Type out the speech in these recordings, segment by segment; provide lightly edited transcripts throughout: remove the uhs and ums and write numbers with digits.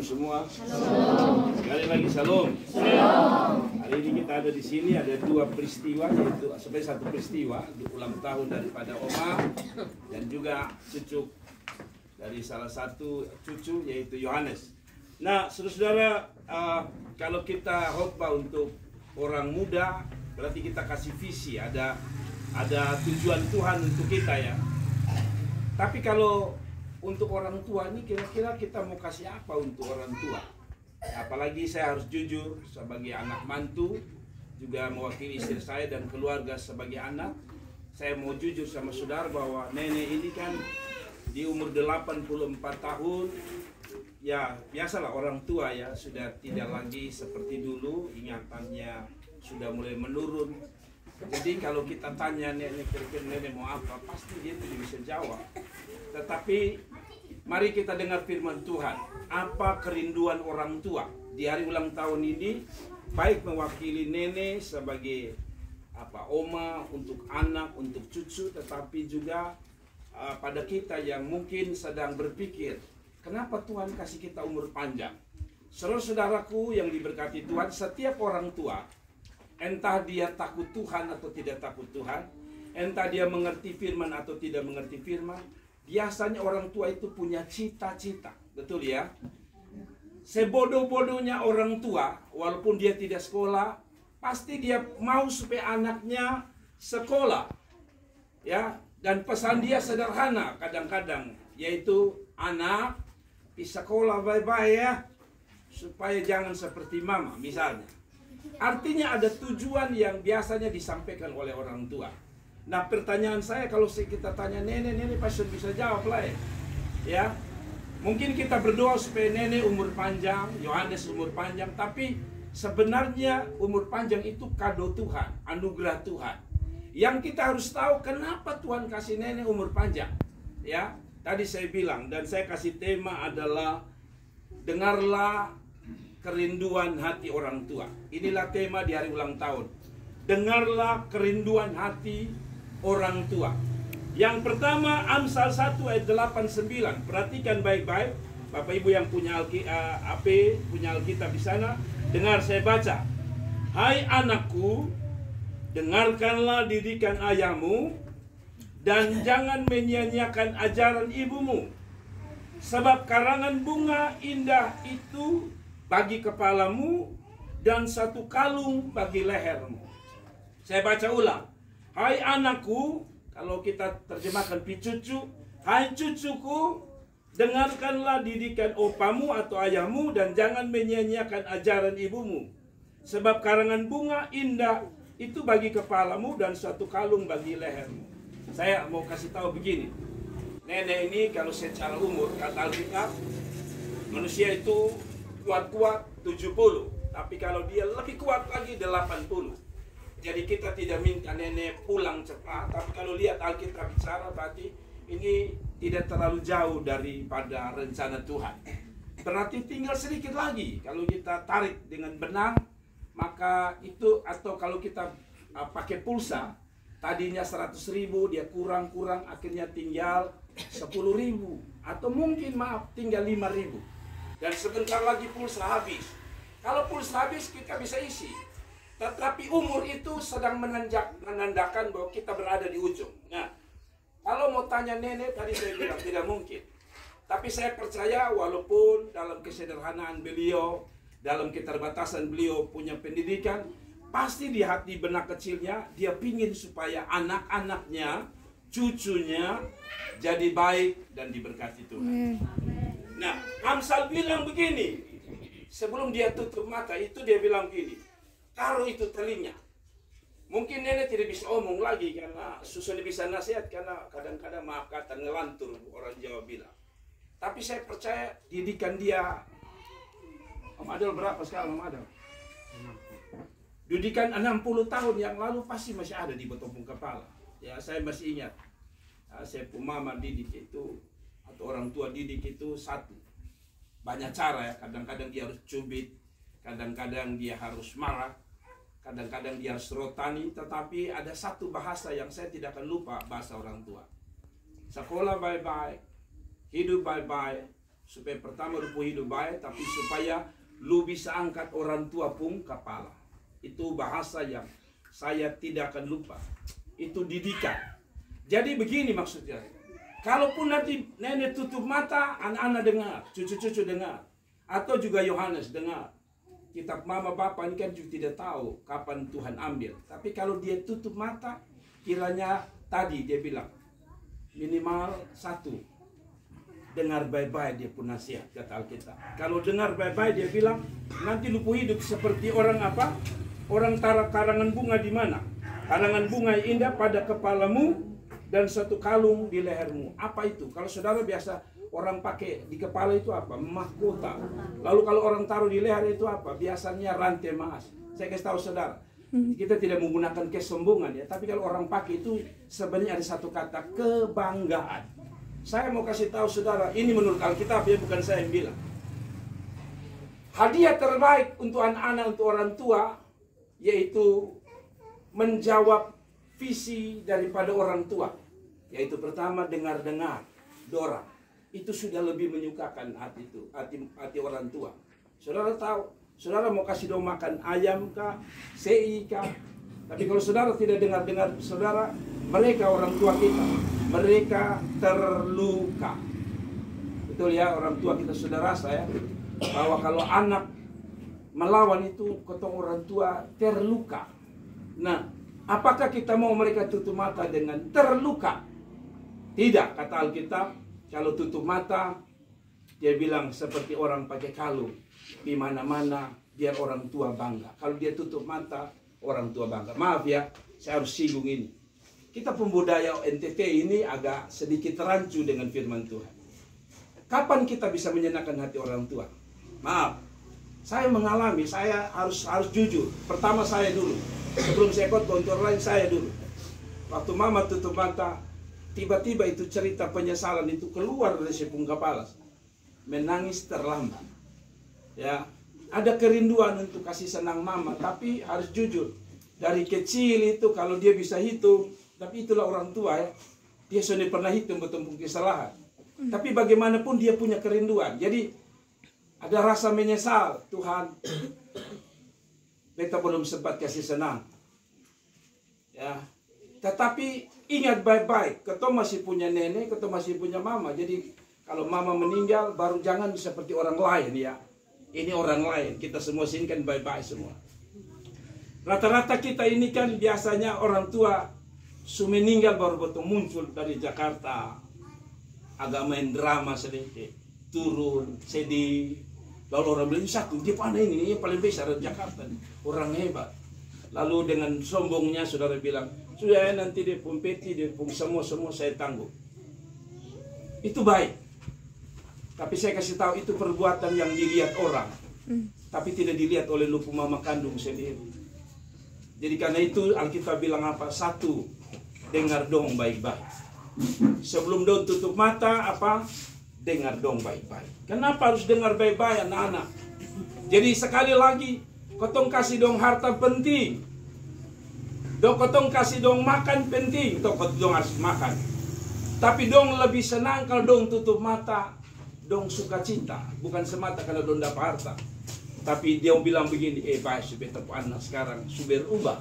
Semua, Shalom. sekali lagi salam. Shalom. Hari ini kita ada di sini ada dua peristiwa, yaitu sebenarnya satu peristiwa di ulang tahun daripada Oma dan juga cucu dari salah satu cucu yaitu Yohanes. Nah, saudara-saudara, kalau kita khotbah untuk orang muda, berarti kita kasih visi, ada tujuan Tuhan untuk kita ya. Tapi kalau untuk orang tua ini kira-kira kita mau kasih apa untuk orang tua? Apalagi saya harus jujur sebagai anak mantu, juga mewakili istri saya dan keluarga sebagai anak. Saya mau jujur sama saudara bahwa nenek ini kan di umur 84 tahun. Ya biasalah orang tua ya, sudah tidak lagi seperti dulu, ingatannya sudah mulai menurun. Jadi kalau kita tanya nenek kira-kira nenek mau apa, pasti dia tidak bisa jawab. Tetapi mari kita dengar firman Tuhan. Apa kerinduan orang tua di hari ulang tahun ini, baik mewakili nenek sebagai oma untuk anak, untuk cucu, tetapi juga pada kita yang mungkin sedang berpikir, kenapa Tuhan kasih kita umur panjang? Saudara-saudaraku yang diberkati Tuhan, setiap orang tua, entah dia takut Tuhan atau tidak takut Tuhan, entah dia mengerti firman atau tidak mengerti firman, biasanya orang tua itu punya cita-cita, betul ya? Sebodoh-bodohnya orang tua, walaupun dia tidak sekolah, pasti dia mau supaya anaknya sekolah, ya. Dan pesan dia sederhana kadang-kadang, yaitu anak di sekolah bye-bye ya, supaya jangan seperti mama misalnya. Artinya ada tujuan yang biasanya disampaikan oleh orang tua. Nah, pertanyaan saya, kalau kita tanya nenek pasti bisa jawab lah ya. Mungkin kita berdoa supaya nenek umur panjang, Yohanes umur panjang, tapi sebenarnya umur panjang itu kado Tuhan, anugerah Tuhan. Yang kita harus tahu kenapa Tuhan kasih nenek umur panjang. Ya, tadi saya bilang dan saya kasih tema adalah dengarlah kerinduan hati orang tua. Inilah tema di hari ulang tahun. Dengarlah kerinduan hati orang tua. Yang pertama, Amsal 1 ayat 8-9. Perhatikan baik-baik, Bapak Ibu yang punya punya Alkitab di sana, dengar saya baca. Hai anakku, dengarkanlah didikan ayahmu dan jangan menyia-nyiakan ajaran ibumu. Sebab karangan bunga indah itu bagi kepalamu dan satu kalung bagi lehermu. Saya baca ulang. Hai anakku, kalau kita terjemahkan picucu, hai cucuku, dengarkanlah didikan opamu atau ayahmu dan jangan menyia-nyiakan ajaran ibumu. Sebab karangan bunga indah itu bagi kepalamu dan satu kalung bagi lehermu. Saya mau kasih tahu begini. Nenek ini kalau secara umur, kata Alkitab, manusia itu kuat-kuat 70. Tapi kalau dia lebih kuat lagi 80. Jadi kita tidak minta nenek pulang cepat, tapi kalau lihat Alkitab bicara berarti ini tidak terlalu jauh daripada rencana Tuhan. Berarti tinggal sedikit lagi. Kalau kita tarik dengan benar, maka itu, atau kalau kita pakai pulsa, tadinya 100.000, dia kurang-kurang, akhirnya tinggal 10.000. Atau mungkin tinggal 5.000. Dan sebentar lagi pulsa habis. Kalau pulsa habis kita bisa isi. Tetapi umur itu sedang menandakan bahwa kita berada di ujung. Nah, kalau mau tanya nenek, tadi saya bilang tidak mungkin. Tapi saya percaya walaupun dalam kesederhanaan beliau, dalam keterbatasan beliau punya pendidikan, pasti di hati benak kecilnya, dia pingin supaya anak-anaknya, cucunya jadi baik dan diberkati Tuhan. Nah, Amsal bilang begini, sebelum dia tutup mata, itu dia bilang begini, taruh itu telinga. Mungkin nenek tidak bisa omong lagi karena susah bisa nasihat, karena kadang-kadang maaf kata ngelantur, orang Jawa bilang. Tapi saya percaya didikan dia. Om Adel berapa sekarang Om Adel? Didikan 60 tahun yang lalu pasti masih ada di betopung kepala. Ya, saya masih ingat. Saya pun mama didik itu, atau orang tua didik itu satu. Banyak cara ya, kadang-kadang dia harus cubit, kadang-kadang dia harus marah, kadang-kadang dia harus rotani, tetapi ada satu bahasa yang saya tidak akan lupa, bahasa orang tua. Sekolah baik-baik, hidup baik-baik, Supaya pertama lu hidup baik, tapi supaya lu bisa angkat orang tua pun kepala. Itu bahasa yang saya tidak akan lupa. Itu didikan. Jadi begini maksudnya. Kalaupun nanti nenek tutup mata, anak-anak dengar, cucu-cucu dengar, atau juga Yohanes dengar. Kitab mama bapak ini kan juga tidak tahu kapan Tuhan ambil. Tapi kalau dia tutup mata, kiranya tadi dia bilang minimal 1. Dengar baik-baik dia pun nasihat, kata Alkitab. Kalau dengar baik-baik dia bilang nanti lu hidup seperti orang apa? Orang taruh karangan bunga di mana? Karangan bunga yang indah pada kepalamu dan 1 kalung di lehermu. Apa itu? Kalau saudara biasa orang pakai di kepala itu apa? Mahkota. Lalu kalau orang taruh di leher itu apa? Biasanya rantai emas. Saya kasih tahu saudara, kita tidak menggunakan kesombongan ya, tapi kalau orang pakai itu sebenarnya ada satu kata, kebanggaan. Saya mau kasih tahu saudara, ini menurut Alkitab ya, bukan saya yang bilang. Hadiah terbaik untuk anak-anak, untuk orang tua, yaitu menjawab visi daripada orang tua. Yaitu pertama, dengar-dengar, dorang. Itu sudah lebih menyukakan hati orang tua. Saudara tahu, saudara mau kasih dong makan ayam kah, sei kah? Tapi kalau saudara tidak dengar-dengar saudara, mereka orang tua kita, mereka terluka. Betul ya, orang tua kita sudah rasa ya, bahwa kalau anak melawan itu, ketong orang tua terluka. Nah, apakah kita mau mereka tutup mata dengan terluka? Tidak, kata Alkitab. Kalau tutup mata, dia bilang seperti orang pakai kalung. Di mana-mana, biar orang tua bangga. Kalau dia tutup mata, orang tua bangga. Maaf ya, saya harus singgung ini. Kita pembudaya NTT ini agak sedikit rancu dengan firman Tuhan. Kapan kita bisa menyenangkan hati orang tua? Maaf, saya mengalami, saya harus jujur. Pertama saya dulu. Sebelum saya ikut kontor lain, saya dulu. Waktu mama tutup mata, tiba-tiba itu cerita penyesalan itu keluar dari sepung kepala. Menangis terlambat. Ya, ada kerinduan untuk kasih senang mama, tapi harus jujur. Dari kecil itu kalau dia bisa hitung, tapi itulah orang tua ya. Dia sudah pernah hitung betul kesalahan. Tapi bagaimanapun dia punya kerinduan. Jadi ada rasa menyesal, Tuhan. Beta belum sempat kasih senang. Ya. Tetapi ingat baik-baik, ketong masih punya nenek, ketong masih punya mama. Jadi kalau mama meninggal, baru jangan seperti orang lain ya. Ini orang lain, kita semua sini kan baik-baik semua. Rata-rata kita ini kan biasanya orang tua meninggal baru betul muncul dari Jakarta. Agak main drama sedikit, turun, sedih. Lalu orang bilang, satu, dia pandai ini paling besar di Jakarta. Orang hebat. Lalu dengan sombongnya saudara bilang, sudah nanti dia pun peti, dia pun semua saya tanggung. Itu baik. Tapi saya kasih tahu itu perbuatan yang dilihat orang. Tapi tidak dilihat oleh lupu mama kandung sendiri. Jadi karena itu Alkitab bilang apa? 1, dengar dong baik-baik. Sebelum dong tutup mata apa? Dengar dong baik-baik. Kenapa harus dengar baik-baik anak-anak? Jadi sekali lagi, kotong kasih dong harta penting. Kotong kasih dong makan penting. Kotong harus makan. Tapi dong lebih senang kalau dong tutup mata. Dong sukacita. Bukan semata kalau dong dapat harta. Tapi dia bilang begini, baik si beta anak sekarang sudah berubah.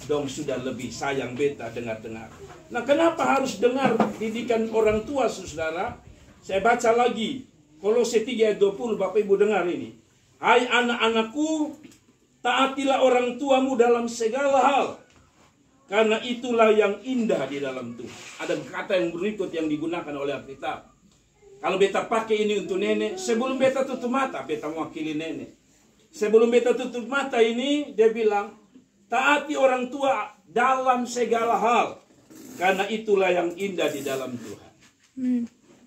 Dong sudah lebih sayang beta dengar-dengar. Nah kenapa harus dengar didikan orang tua saudara? Saya baca lagi. Kolose 3 ayat 20, Bapak Ibu dengar ini. Hai anak-anakku, taatilah orang tuamu dalam segala hal. Karena itulah yang indah di dalam Tuhan. Ada kata yang berikut yang digunakan oleh Alkitab. Kalau beta pakai ini untuk nenek, sebelum beta tutup mata, beta mewakili nenek. Sebelum beta tutup mata ini, dia bilang, taati orang tua dalam segala hal. Karena itulah yang indah di dalam Tuhan.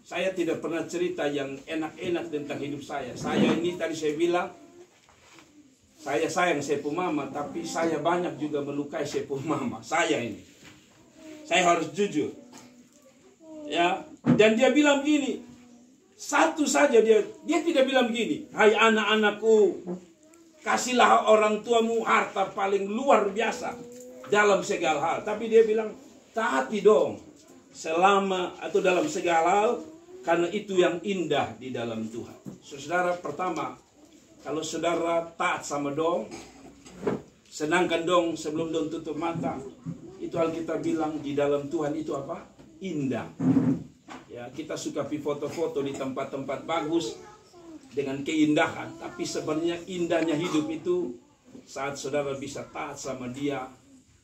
Saya tidak pernah cerita yang enak-enak tentang hidup saya. Saya ini tadi saya bilang, saya sayang sepupu mama, tapi saya banyak juga melukai sepupu mama. Saya ini. Saya harus jujur. Ya, dan dia bilang begini, satu saja dia tidak bilang begini, hai anak-anakku, kasihlah orang tuamu harta paling luar biasa dalam segala hal. Tapi dia bilang, taati dong selama atau dalam segala hal Karena itu yang indah di dalam Tuhan. Saudara, pertama, kalau saudara taat sama dong, senangkan dong sebelum dong tutup mata. Itu Alkitab bilang di dalam Tuhan itu apa? Indah. Ya, kita suka foto-foto di tempat-tempat bagus dengan keindahan, tapi sebenarnya indahnya hidup itu saat saudara bisa taat sama dia,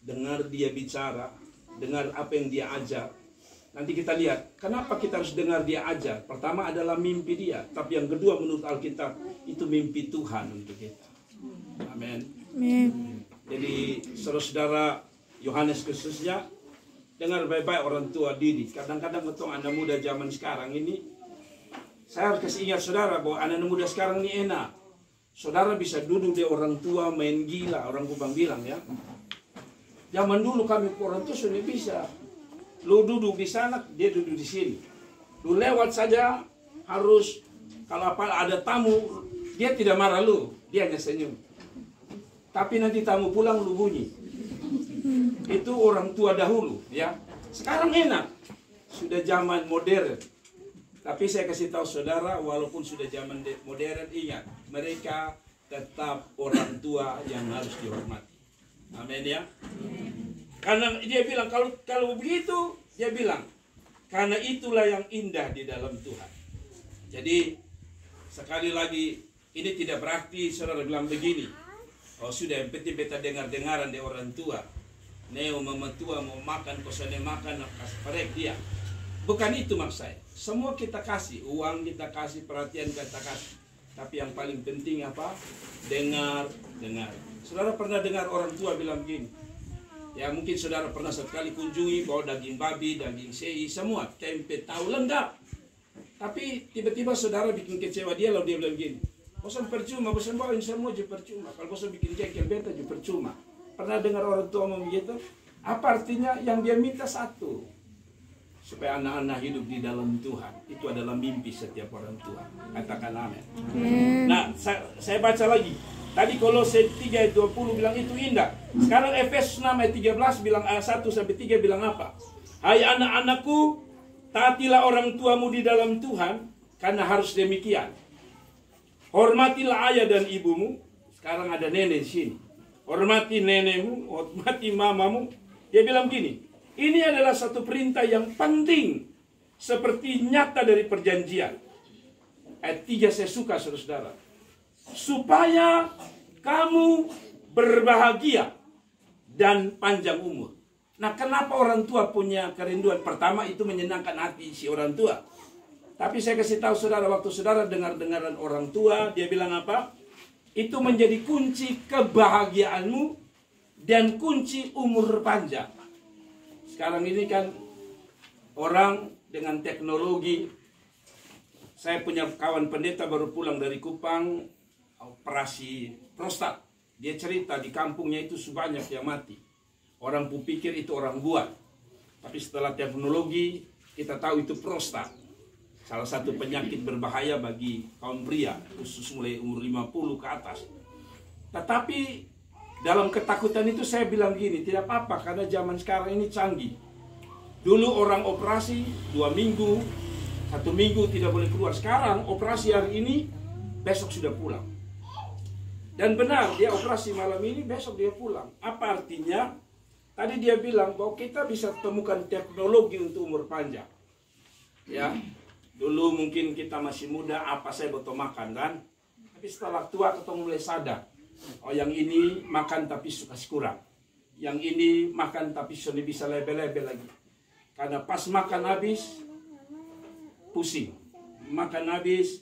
dengar dia bicara, dengar apa yang dia ajar. Nanti kita lihat, kenapa kita harus dengar dia ajar? Pertama adalah mimpi dia, tapi yang kedua menurut Alkitab itu mimpi Tuhan untuk kita. Amin. Jadi saudara-saudara, Yohanes khususnya, dengar baik-baik orang tua didik. Kadang-kadang betul anak muda zaman sekarang ini, saya harus kasih ingat saudara bahwa anak muda sekarang ini enak. Saudara bisa duduk di orang tua main gila, orang Kupang bilang ya. Zaman dulu kami orang tua sudah bisa. Lu duduk di sana, dia duduk di sini. Lu lewat saja harus, kalau apa ada tamu, dia tidak marah lu, dia hanya senyum. Tapi nanti tamu pulang lu bunyi. Itu orang tua dahulu, ya. Sekarang enak, sudah zaman modern. Tapi saya kasih tahu saudara, walaupun sudah zaman modern, ingat, mereka tetap orang tua yang harus dihormati. Amin ya. Karena dia bilang, kalau begitu, dia bilang, karena itulah yang indah di dalam Tuhan. Jadi, sekali lagi, ini tidak berarti saudara bilang begini. Oh sudah, yang penting beta dengar-dengaran dari orang tua. Neo mama tua mau makan, kosone makan, kasih parek dia. Bukan itu maksud saya. Semua kita kasih, uang kita kasih, perhatian kita kasih. Tapi yang paling penting apa? Dengar. Saudara pernah dengar orang tua bilang begini? Ya mungkin saudara pernah sekali kunjungi bawa daging babi, daging sei, semua, tempe, tahu, lengkap. Tapi tiba-tiba saudara bikin kecewa dia, lalu dia bilang begini, bosan percuma, bosan bawain semua juga percuma. Kalau bosan bikin jengkel beta juga percuma. Pernah dengar orang tua ngomong begitu? Apa artinya? Yang dia minta satu, supaya anak-anak hidup di dalam Tuhan. Itu adalah mimpi setiap orang tua. Katakan amin. Nah, saya baca lagi. Tadi Kolose 3 ayat 20 bilang itu indah. Sekarang Efesus 6 ayat 13 bilang ayat 1 sampai 3 bilang apa? Hai anak-anakku, taatilah orang tuamu di dalam Tuhan, karena harus demikian. Hormatilah ayah dan ibumu. Sekarang ada nenek di sini. Hormati nenekmu, hormati mamamu. Dia bilang gini, ini adalah satu perintah yang penting, seperti nyata dari perjanjian. Ayat 3 saya suka saudara-saudara. Supaya kamu berbahagia dan panjang umur. Nah, kenapa orang tua punya kerinduan? Pertama, itu menyenangkan hati si orang tua. Tapi saya kasih tahu saudara, waktu saudara dengar-dengaran orang tua, dia bilang apa? Itu menjadi kunci kebahagiaanmu dan kunci umur panjang. Sekarang ini kan orang dengan teknologi. Saya punya kawan pendeta baru pulang dari Kupang, operasi prostat. Dia cerita di kampungnya itu sebanyak yang mati. Orang pikir itu orang buat. Tapi setelah teknologi, kita tahu itu prostat. Salah satu penyakit berbahaya bagi kaum pria, khusus mulai umur 50 ke atas. Tetapi dalam ketakutan itu saya bilang gini, tidak apa-apa karena zaman sekarang ini canggih. Dulu orang operasi 2 minggu, 1 minggu tidak boleh keluar. Sekarang operasi hari ini, besok sudah pulang. Dan benar, dia operasi malam ini, besok dia pulang. Apa artinya? Tadi dia bilang bahwa kita bisa temukan teknologi untuk umur panjang. Ya, dulu mungkin kita masih muda, apa saya butuh makan kan? Tapi setelah tua kita mulai sadar. Oh yang ini makan tapi suka kurang. Yang ini makan tapi sudah bisa lebih-lebih lagi. Karena pas makan habis, pusing. Makan habis,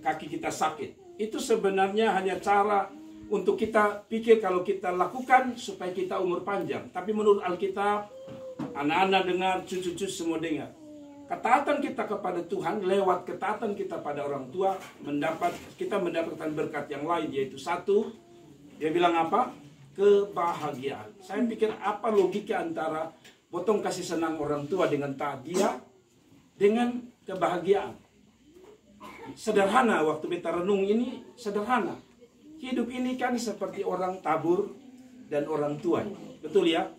kaki kita sakit. Itu sebenarnya hanya cara untuk kita pikir kalau kita lakukan supaya kita umur panjang. Tapi menurut Alkitab, anak-anak dengar, cucu-cucu semua dengar. Ketaatan kita kepada Tuhan lewat ketaatan kita pada orang tua kita mendapatkan berkat yang lain, yaitu satu, dia bilang apa? Kebahagiaan. Saya pikir apa logika antara potong kasih senang orang tua dengan taat dia dengan kebahagiaan. Sederhana, waktu beta renung ini sederhana. Hidup ini kan seperti orang tabur dan orang tua. Betul ya?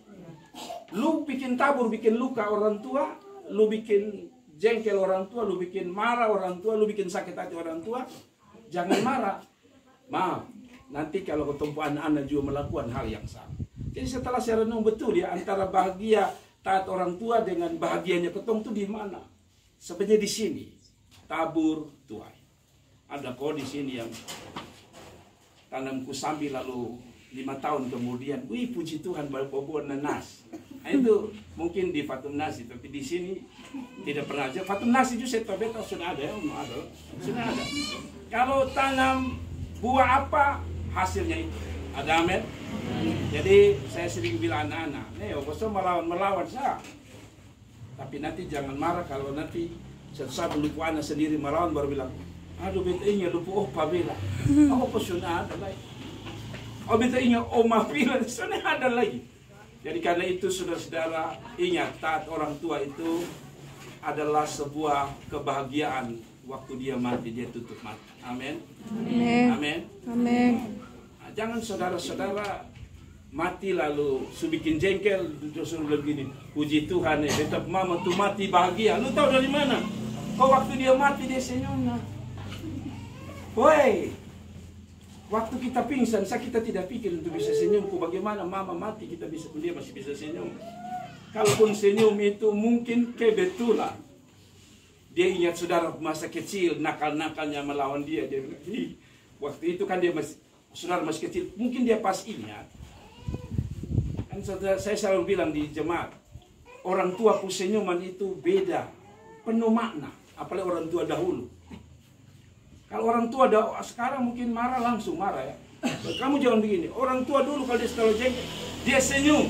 Lu bikin tabur, bikin luka orang tua, lu bikin jengkel orang tua, lu bikin marah orang tua, lu bikin sakit hati orang tua, jangan marah. Maaf, nanti kalau ketemu anak-anak juga melakukan hal yang sama. Jadi setelah saya renung betul ya, antara bahagia taat orang tua dengan bahagianya ketong tuh di mana? Sebenarnya di sini, tabur tuai. Ada kau di sini yang tanamku sambil lalu 5 tahun kemudian, wih puji Tuhan bawa nanas. Nah, itu mungkin di Fatum Nasi, tapi di sini tidak pernah aja. Fatum Nasi juga saya beta sudah ada ya, sudah ada. Kalau tanam buah apa, hasilnya itu. Ada amin. Jadi saya sering bilang anak-anak, nih bosnya melawan saya. Tapi nanti jangan marah kalau nanti setelah lupa anak sendiri melawan baru bilang, aduh beta ingat lupa opa bilang, opa sudah ada lagi. Oh beta ingat oma bilang, sudah ada lagi. Jadi karena itu saudara-saudara ingat taat orang tua itu adalah sebuah kebahagiaan waktu dia mati, dia tutup mata. Amin. Amin. Amin. Nah, jangan saudara-saudara mati lalu bikin jengkel, suruh begini, puji Tuhan ya, beta mama tuh mati bahagia. Lu tahu dari mana? Kau waktu dia mati dia senyum. Woi, waktu kita pingsan, kita tidak pikir untuk bisa senyum. Bagaimana mama mati dia masih bisa senyum. Kalaupun senyum itu mungkin kebetulan. Dia ingat saudara masa kecil nakal-nakalnya melawan dia. Dia bilang, waktu itu kan dia saudara masih kecil. Mungkin dia pas ingat. Kan saya selalu bilang di jemaat, orang tua pun senyuman itu beda, penuh makna. Apalagi orang tua dahulu. Kalau orang tua sekarang mungkin marah langsung marah ya. Kamu jangan begini. Orang tua dulu kalau dia selalu jengkel, dia senyum.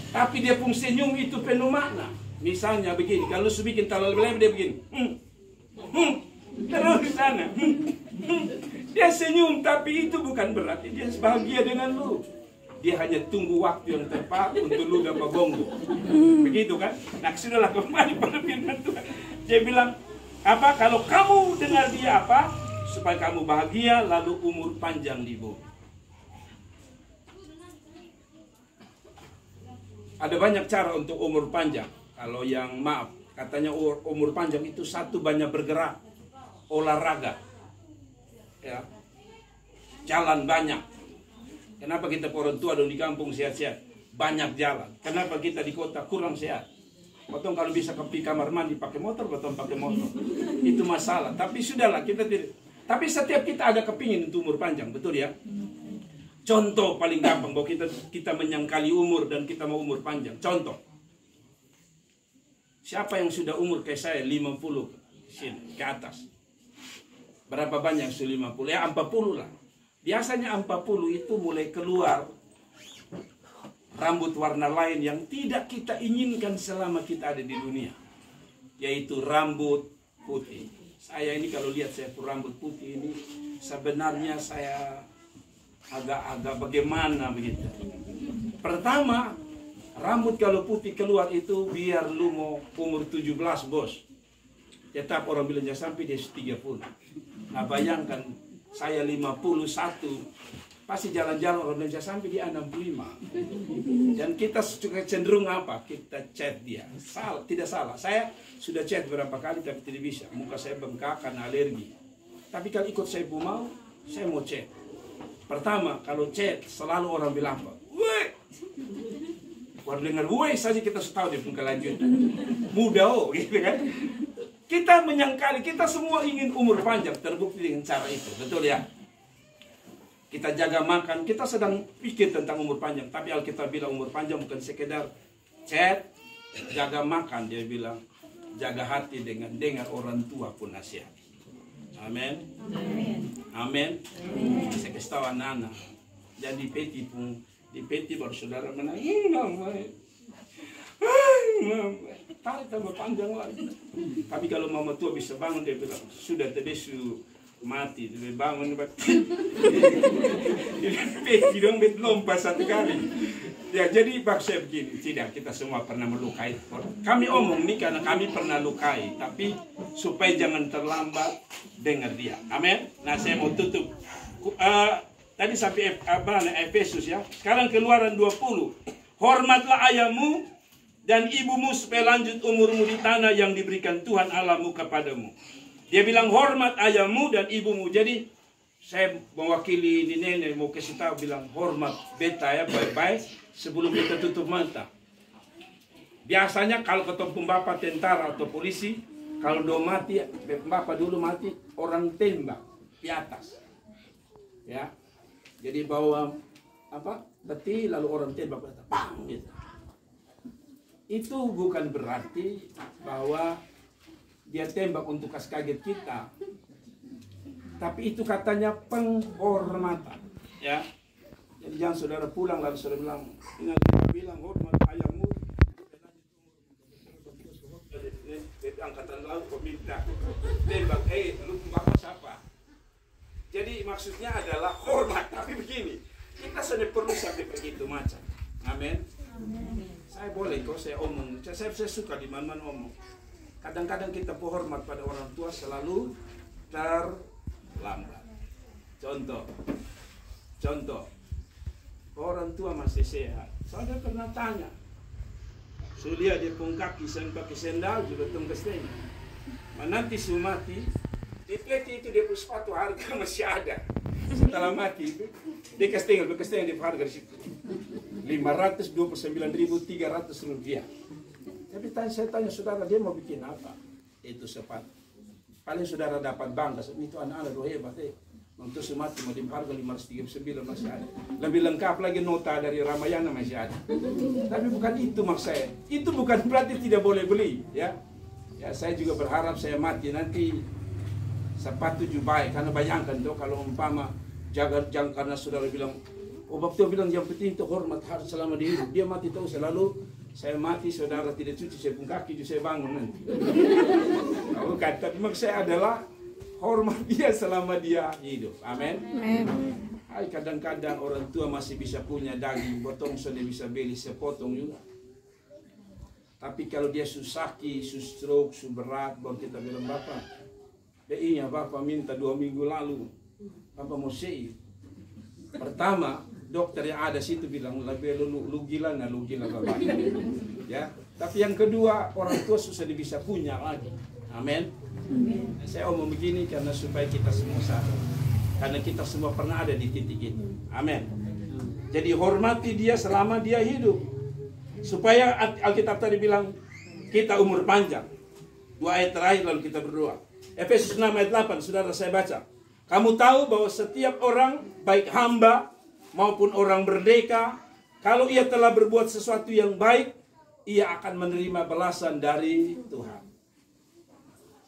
Tapi dia pun senyum itu penuh makna. Misalnya begini, kalau lu bikin terlalu lebar dia begini. Terus di sana. Dia senyum tapi itu bukan berarti dia bahagia dengan lu. Dia hanya tunggu waktu yang tepat untuk lu dapat gongo. Begitu kan? Nah, sudahlah kembali pada firman Tuhan. Dia bilang, apa kalau kamu dengar dia apa? Supaya kamu bahagia lalu umur panjang di bumi. Ada banyak cara untuk umur panjang. Kalau yang maaf, katanya umur panjang itu satu, banyak bergerak, olahraga, ya, jalan banyak. Kenapa kita orang tua dong di kampung sehat-sehat? Banyak jalan. Kenapa kita di kota kurang sehat? Potong kalau bisa ke kamar mandi pakai motor, potong pakai motor. Itu masalah. Tapi sudahlah, kita tidak. Tapi setiap kita ada kepingin untuk umur panjang, betul ya? Contoh paling gampang bahwa kita menyangkali umur dan kita mau umur panjang. Contoh. Siapa yang sudah umur kayak saya 50 sini ke atas? Berapa banyak sudah 50? Ya 40 lah. Biasanya 40 itu mulai keluar rambut warna lain yang tidak kita inginkan selama kita ada di dunia. Yaitu rambut putih. Saya ini kalau lihat saya rambut putih ini sebenarnya saya agak-agak bagaimana begitu. Pertama, rambut kalau putih keluar itu biar lu mau umur 17 bos. Tetap orang bilangnya sampai dia 30. Nah bayangkan saya 51, pasti jalan-jalan orang Indonesia sampai dia 65. Dan kita cenderung apa? Kita chat dia. Salah, tidak salah. Saya sudah chat beberapa kali tapi tidak bisa. Muka saya bengkak karena alergi. Tapi kalau ikut saya mau, saya mau chat. Pertama, kalau chat selalu orang bilang apa? Woi! Baru dengar woi saja kita tahu dia pun kelanjutan. Muda oh, gitu kan? Kita menyangkali, kita semua ingin umur panjang, terbukti dengan cara itu, betul ya? Kita jaga makan, kita sedang pikir tentang umur panjang, tapi Alkitab bilang umur panjang bukan sekedar chat, jaga makan, dia bilang jaga hati dengan dengar orang tua pun nasihat. Amin. Amin. Saya kasih tahu anak-anak, dan di peti pun, di peti baru saudara menangis, mama. Tarik tambah panjang lagi. Tapi kalau mama tua bisa bangun dia bilang sudah tadi su mati, dia bangun peti dong bet lompat satu kali. Ya jadi saya begini, tidak kita semua pernah melukai. Kami omong nih karena kami pernah lukai, tapi supaya jangan terlambat dengar dia. Amin. Nah saya mau tutup. Tadi sampai Efesus ya. Sekarang Keluaran 20. Hormatlah ayahmu dan ibumu supaya lanjut umurmu di tanah yang diberikan Tuhan Allahmu kepadamu. Dia bilang hormat ayahmu dan ibumu. Jadi saya mewakili di nenek mau kasih tahu bilang hormat beta ya baik-baik sebelum kita tutup mata. Biasanya kalau ketemu bapak tentara atau polisi, kalau do mati, bapak dulu mati orang tembak di atas. Ya. Jadi bawa apa? Beti lalu orang tembak pang gitu. Itu bukan berarti bahwa dia tembak untuk kasih kaget kita. Tapi itu katanya penghormatan, ya. Jadi jangan saudara pulang lalu saudara bilang, ingat bilang hormat ayahmu. Angkatan laut peminta tembak, lu bapak siapa? Jadi maksudnya adalah hormat. Tapi begini, kita sudah perlu sampai begitu macam. Amin. Saya boleh kok saya omong. Saya suka di mana-mana omong. Kadang-kadang kita hormat pada orang tua selalu terlambat. Contoh, orang tua masih sehat. Saya pernah tanya, sulia dia pun kaki sampai pakai sendal juga tunggu setengah. Nanti mati, di pleti itu dia punya sepatu harga masih ada. Setelah mati itu, dia setengah di harga di situ. 529.300 rupiah. Tapi saya tanya saudara, dia mau bikin apa? Itu sepatu. Paling saudara dapat bangga, itu anak-anak doa hebat. Untuk semati mau di harga 539 masih ada. Lebih lengkap lagi nota dari Ramayana masih ada. Tapi bukan itu maksud saya. Itu bukan berarti tidak boleh beli, ya. Ya saya juga berharap saya mati nanti sepatu juga baik. Karena bayangkan tuh kalau umpama jangan karena saudara bilang, oh waktu bilang yang penting itu hormat harus selama di hidup. Dia mati tahu selalu saya mati saudara tidak cuci saya pun kaki saya bangun nanti. Bukan, tapi maksud saya adalah hormat dia selama dia hidup. Amin. Hai kadang-kadang orang tua masih bisa punya daging potong sudah bisa beli sepotong juga. Tapi kalau dia susaki, stroke, berat, baru kita bilang bapak, iya bapak minta 2 minggu lalu, bapak mau save. Pertama dokter yang ada situ bilang lebih lu gila bapak. Ya, tapi yang kedua orang tua susah bisa punya lagi. Amin. Saya omong begini karena supaya kita semua sadar. Karena kita semua pernah ada di titik itu. Amin. Jadi hormati dia selama dia hidup. Supaya Alkitab tadi bilang kita umur panjang. 2 ayat terakhir lalu kita berdoa. Efesus 6 ayat 8 saudara saya baca. Kamu tahu bahwa setiap orang baik hamba maupun orang merdeka, kalau ia telah berbuat sesuatu yang baik, ia akan menerima balasan dari Tuhan.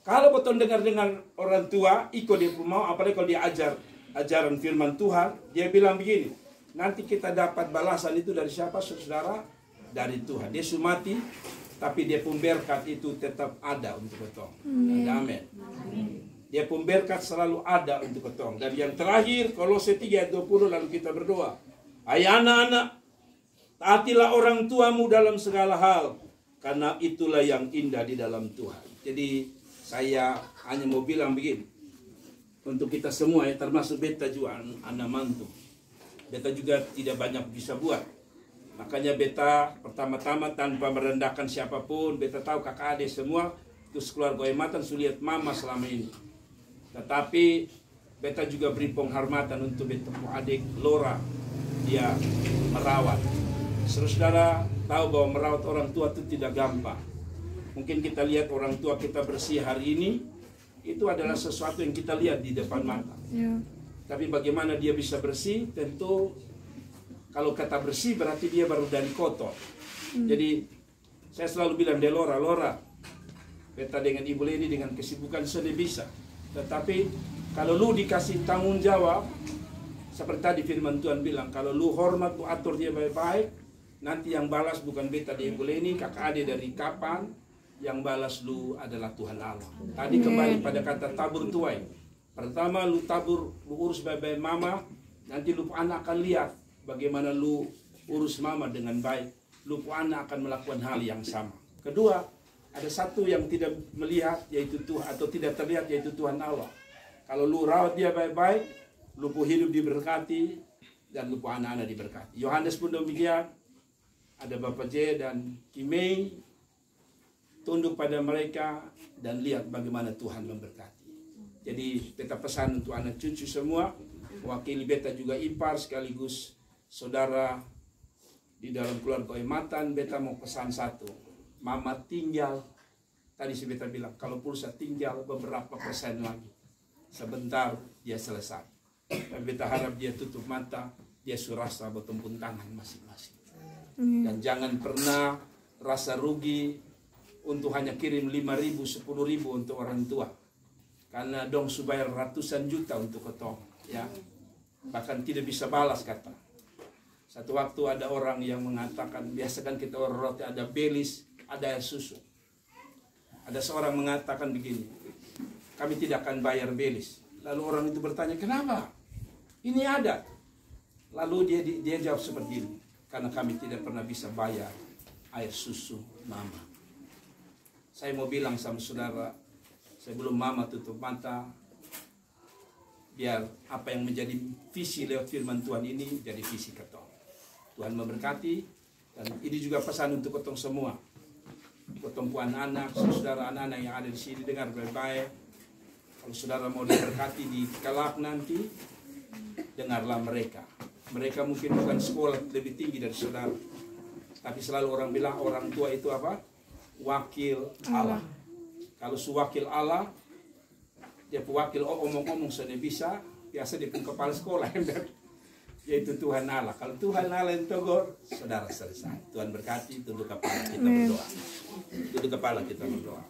Kalau betul dengar orang tua, ikut dia mau, apalagi kalau dia ajaran firman Tuhan, dia bilang begini, nanti kita dapat balasan itu dari siapa saudara? Dari Tuhan. Dia sumati, tapi dia pun berkat itu tetap ada untuk ketong. Amin. Dia pun berkat selalu ada untuk ketong. Dan yang terakhir, Kolose 3 ayat 20 lalu kita berdoa. Hai anak-anak, taatilah orang tuamu dalam segala hal, karena itulah yang indah di dalam Tuhan. Jadi saya hanya mau bilang begini, untuk kita semua ya, termasuk beta juga anak mantu. Beta juga tidak banyak bisa buat. Makanya beta pertama-tama tanpa merendahkan siapapun, beta tahu kakak adik semua itu keluarga Ematan sulihat mama selama ini. Tetapi beta juga beri penghormatan untuk beta adik Lora, dia merawat. Saudara tahu bahwa merawat orang tua itu tidak gampang. Mungkin kita lihat orang tua kita bersih hari ini, itu adalah sesuatu yang kita lihat di depan mata. Tapi bagaimana dia bisa bersih, tentu kalau kata bersih berarti dia baru dari kotor. Jadi saya selalu bilang dia Lora, beta dengan Ibu Leni dengan kesibukan sudah bisa. Tetapi kalau lu dikasih tanggung jawab, seperti tadi firman Tuhan bilang, kalau lu hormat, lu atur dia baik-baik, nanti yang balas bukan beta di Ibu Leni, kakak adik dari kapan, yang balas lu adalah Tuhan Allah. Tadi kembali pada kata tabur tuai. Pertama lu tabur, lu urus baik-baik mama, nanti lu anak akan lihat bagaimana lu urus mama dengan baik, lu anak akan melakukan hal yang sama. Kedua, ada satu yang tidak melihat yaitu Tuhan, atau tidak terlihat yaitu Tuhan Allah. Kalau lu rawat dia baik-baik, lu hidup diberkati dan lu anak-anak diberkati. Yohanes pun demikian. ada Bapak J dan Kimei, tunduk pada mereka dan lihat bagaimana Tuhan memberkati. Jadi beta pesan untuk anak cucu semua, wakili beta juga ipar sekaligus saudara di dalam keluarga Ematan. Beta mau pesan satu, mama tinggal, tadi si beta bilang kalau pulsa tinggal beberapa persen lagi, sebentar dia selesai. Dan beta harap dia tutup mata, dia surasa bertumpun tangan masing-masing. Dan jangan pernah rasa rugi untuk hanya kirim 5.000, 10.000 untuk orang tua. Karena dong subayar ratusan juta untuk ketong, ya. Bahkan tidak bisa balas kata. Satu waktu ada orang yang mengatakan, biasa kan kita orang roti ada belis, ada air susu. Ada seorang mengatakan begini, kami tidak akan bayar belis. Lalu orang itu bertanya, kenapa? Ini ada. Lalu dia jawab seperti ini, karena kami tidak pernah bisa bayar air susu mama. Saya mau bilang sama saudara, sebelum mama tutup mata, biar apa yang menjadi visi lewat firman Tuhan ini jadi visi ketong. Tuhan memberkati, dan ini juga pesan untuk ketong semua. Ketong puan anak, saudara anak-anak yang ada di sini, dengar baik-baik. Kalau saudara mau diberkati di kelak nanti, dengarlah mereka. Mereka mungkin bukan sekolah lebih tinggi dari saudara, tapi selalu orang bilang orang tua itu apa? Wakil Allah. Kalau sewakil Allah, dia pewakil omong-omong sudah bisa, biasa dia pun kepala sekolah, yaitu Tuhan Allah. Kalau Tuhan Allah yang tegur, saudara selesai. Tuhan berkati, tunduk kepala kita berdoa. Tunduk kepala kita berdoa.